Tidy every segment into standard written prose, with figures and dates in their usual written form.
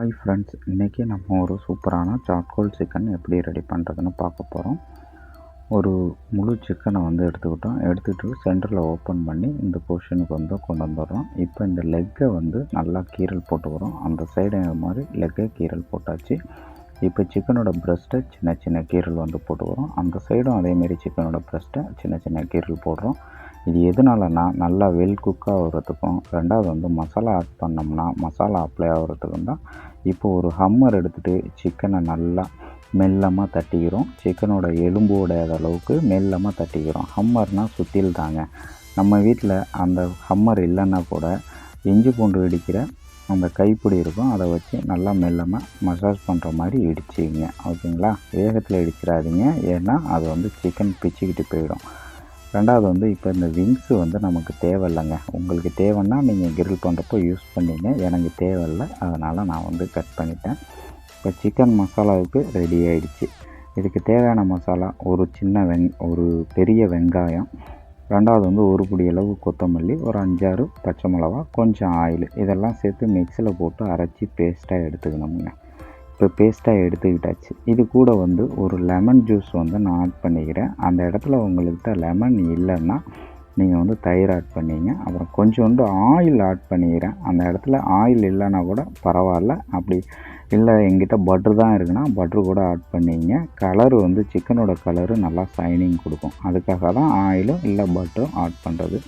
Hi friends, இன்றைக்கி நம்ம ஒரு சூப்பரான சார்கோல் சிக்கன் எப்படி ரெடி பண்ணுறதுன்னு பார்க்க போகிறோம். ஒரு முழு சிக்கனை எடுத்துக்கிட்டு சென்டரில் ஓப்பன் பண்ணி இந்த போர்ஷனுக்கு கொண்டு வந்துடுறோம். இப்போ இந்த லெக்கை நல்லா கீரல் போட்டுக்கிறோம். அந்த சைடு மாதிரி லெக்கை கீரல் போட்டாச்சு. இப்போ சிக்கனோட ப்ரெஸ்ட்டை சின்ன சின்ன கீரல் போட்டுக்கிறோம். அந்த சைடும் அதேமாரி சிக்கனோட ப்ரெஸ்ட்டை சின்ன சின்ன கீரல் போடுறோம். இது எதனாலனா நல்லா வெல் குக் ஆகிறதுக்கும், ரெண்டாவது மசாலா ஆட் பண்ணோம்னா மசாலா அப்ளை ஆகிறதுக்கும் தான். இப்போ ஒரு ஹம்மர் எடுத்துகிட்டு சிக்கனை நல்லா மெல்லமாக தட்டிக்கிறோம். சிக்கனோட எலும்பு உடையாத அளவுக்கு மெல்லமாக தட்டிக்கிறோம். ஹம்மர்னால் சுத்தியில் தாங்க. நம்ம வீட்டில் அந்த ஹம்மர் இல்லைன்னா கூட இஞ்சி பூண்டு இடிக்கிற அந்த கைப்பிடி இருக்கும், அதை வச்சு நல்லா மெல்லமாக மசாஜ் பண்ணுற மாதிரி இடிச்சிங்க. ஓகேங்களா? வேகத்தில் இடிச்சிடாதீங்க, ஏன்னா அது சிக்கன் பிச்சுக்கிட்டு போயிடும். ரெண்டாவது இப்போ இந்த விங்ஸு நமக்கு தேவையில்லைங்க. உங்களுக்கு தேவைன்னா நீங்கள் கிரில் பண்ணுறப்போ யூஸ் பண்ணிங்க. எனக்கு தேவையில்லை, அதனால் நான் கட் பண்ணிட்டேன். இப்போ சிக்கன் மசாலாவுக்கு ரெடி ஆகிடுச்சு. இதுக்கு தேவையான மசாலா ஒரு பெரிய வெங்காயம், ரெண்டாவது ஒரு பிடி அளவு கொத்தமல்லி, ஒரு 5-6 பச்சை மிளகா, கொஞ்சம் ஆயில், இதெல்லாம் சேர்த்து மிக்சியில் போட்டு அரைச்சி பேஸ்ட்டாக எடுத்துக்கணுங்க. இப்போ பேஸ்ட்டாக எடுத்துக்கிட்டாச்சு. இது கூட ஒரு லெமன் ஜூஸ் நான் ஆட் பண்ணிக்கிறேன். அந்த இடத்துல உங்கள்கிட்ட லெமன் இல்லைன்னா நீங்கள் தயிர் ஆட் பண்ணிங்க. அப்புறம் கொஞ்சோண்டு ஆயில் ஆட் பண்ணிக்கிறேன். அந்த இடத்துல ஆயில் இல்லைன்னா கூட பரவாயில்ல. அப்படி இல்லை எங்கிட்ட பட்ரு தான் இருக்குன்னா பட்ரு கூட ஆட் பண்ணிங்க. கலரு சிக்கனோட கலரு நல்லா ஷைனிங் கொடுக்கும். அதுக்காக தான் ஆயிலும் இல்லை பட்டரும் ஆட் பண்ணுறது.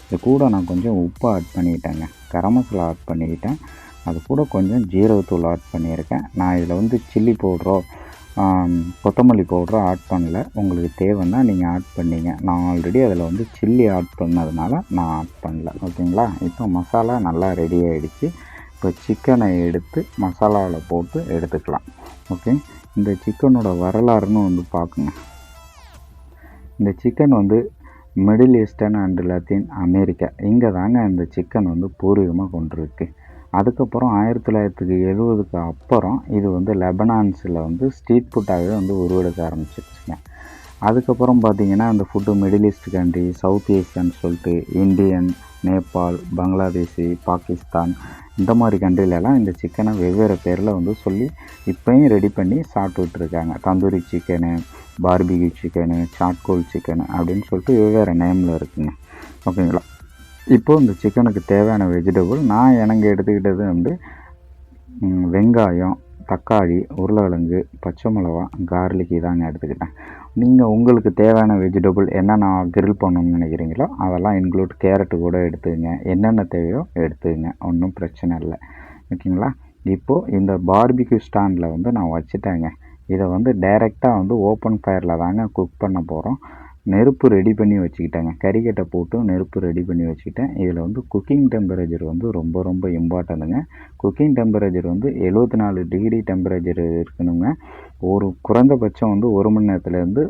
இது கூட நான் கொஞ்சம் உப்பு ஆட் பண்ணிக்கிட்டேங்க. கரம் மசாலா ஆட் பண்ணிக்கிட்டேன். அது கூட கொஞ்சம் ஜீரகத்தூள் ஆட் பண்ணியிருக்கேன். நான் இதில் சில்லி பவுட்ரோ கொத்தமல்லி பவுட்ரோ ஆட் பண்ணல. உங்களுக்கு தேவைன்னா நீங்கள் ஆட் பண்ணிங்க. நான் ஆல்ரெடி அதில் சில்லி ஆட் பண்ணதுனால நான் ஆட் பண்ணல. ஓகேங்களா? இப்போ மசாலா நல்லா ரெடி ஆகிடுச்சு. இப்போ சிக்கனை எடுத்து மசாலாவில் போட்டு எடுத்துக்கலாம். ஓகே, இந்த சிக்கனோட வரலாறுன்னு பார்க்குங்க. இந்த chicken middle eastern and Latin America, இங்கே தாங்க இந்த சிக்கன் பூர்வீகமாக கொண்டிருக்கு. அதுக்கப்புறம் 1970க்கு அப்புறம் இது லெபனான்ஸில் ஸ்ட்ரீட் ஃபுட்டாகவே உருவெடுக்க ஆரம்பிச்சிருச்சுங்க. அதுக்கப்புறம் பார்த்திங்கன்னா அந்த food middle east country, south ஏஷியான்னு சொல்லிட்டு இந்தியன், நேபாள், பங்களாதேஷ், பாகிஸ்தான், இந்த மாதிரி கண்ட்ரிலெலாம் இந்த சிக்கனை வெவ்வேறு பேரில் சொல்லி இப்போயும் ரெடி பண்ணி சாப்பிட்டுட்ருக்காங்க. Tandoori chicken, barbecue chicken, charcoal chicken அப்படின்னு சொல்லிட்டு வெவ்வேறு நேமில் இருக்குங்க. ஓகேங்களா? இப்போது இந்த சிக்கனுக்கு தேவையான வெஜிடபிள் நான் எனக்கு எடுத்துக்கிட்டது வெங்காயம், தக்காளி, உருளைக்கிழங்கு, பச்சை மிளகா, கார்லிக் இதாங்க எடுத்துக்கிட்டேன். நீங்கள் உங்களுக்கு தேவையான வெஜிடபிள் என்னென்ன கிரில் பண்ணணும்னு நினைக்கிறீங்களோ அதெல்லாம் இன்க்ளூட் கேரட்டு கூட எடுத்துக்கங்க. என்னென்ன தேவையோ எடுத்துக்கங்க, ஒன்றும் பிரச்சனை இல்லை. ஓகேங்களா? இப்போது இந்த பார்பிக்யூ ஸ்டாண்டில் நான் வச்சுட்டேங்க. இதை டைரெக்டாக ஓப்பன் ஃபயரில் தாங்க குக் பண்ண போகிறோம். நெருப்பு ரெடி பண்ணி வச்சுக்கிட்டேங்க. கறிக்கட்டை போட்டு நெருப்பு ரெடி பண்ணி வச்சுக்கிட்டேன். இதில் குக்கிங் டெம்பரேச்சர் ரொம்ப ரொம்ப இம்பார்ட்டண்ட்டுங்க. குக்கிங் டெம்பரேச்சர் 74 டிகிரி டெம்பரேச்சர் இருக்கணுங்க. ஒரு குறைந்தபட்சம் 1 மணி நேரத்துலேருந்து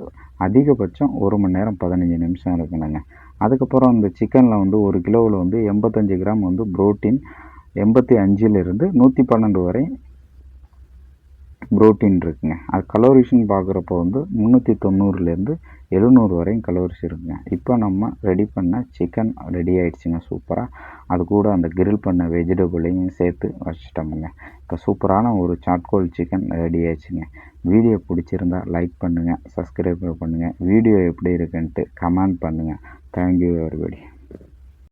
அதிகபட்சம் 1 மணி நேரம் 15 நிமிஷம் இருக்கணுங்க. அதுக்கப்புறம் இந்த சிக்கனில் 1 கிலோவில் 85 கிராம் புரோட்டீன், 85லிருந்து 112 வரை புரோட்டீன் இருக்குங்க. அது கலோரிஸ்ன்னு பார்க்குறப்போ 390லேருந்து 700 வரையும் கலோரிஸ் இருக்குங்க. இப்போ நம்ம ரெடி பண்ண சிக்கன் ரெடி ஆகிடுச்சுங்க சூப்பராக. அது கூட அந்த கிரில் பண்ண வெஜிடபிளையும் சேர்த்து வச்சிட்டோமுங்க. இப்போ சூப்பரான ஒரு சார்கோல் சிக்கன் ரெடி ஆகிடுச்சுங்க. வீடியோ பிடிச்சிருந்தா லைக் பண்ணுங்கள், சப்ஸ்கிரைப் பண்ணுங்கள். வீடியோ எப்படி இருக்குன்ட்டு கமெண்ட் பண்ணுங்கள். Thank you everybody.